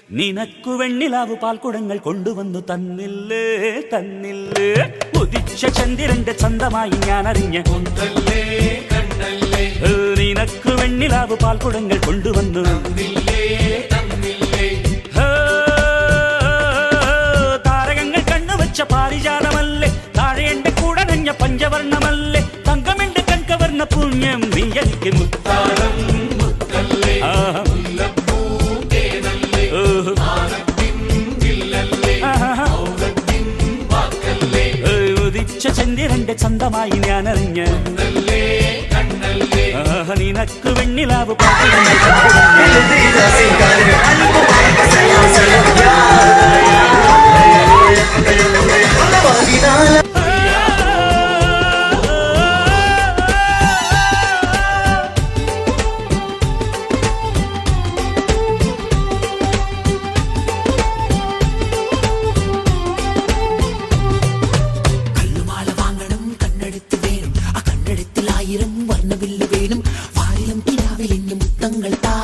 നിനക്കു വെണ്ണിലാവു പാൽക്കുടങ്ങൾ കൊണ്ടുവന്നു തന്നില്ലേ തന്നില്ലേ ഉദിച്ച ചന്ദ്രന്റെ ചന്തമായി ഞാൻ അറിഞ്ഞ നിനക്കു വെണ്ണിലാവു പാൽക്കുടങ്ങൾ കൊണ്ടുവന്നു താരകങ്ങൾ കണ്ണുവച്ച പാരിജാതമല്ലേ താഴെ എന്റെ കൂടെ നഞ്ഞ പഞ്ചവർണ്ണമല്ലേ തങ്കമെന്റെ കൺകവർണ്ണ പുണ്യം നീ എനിക്ക് മുത്താരം ഉദിച്ച ചന്ദ്രന്റെ ചന്തമായി ഞാൻ അറിഞ്ഞ നിനക്ക് വെണ്ണിലാവ് വർണ്ണവില്ല് വേണം വാരിലും കിനാവിൽ മുത്തങ്ങൾ താ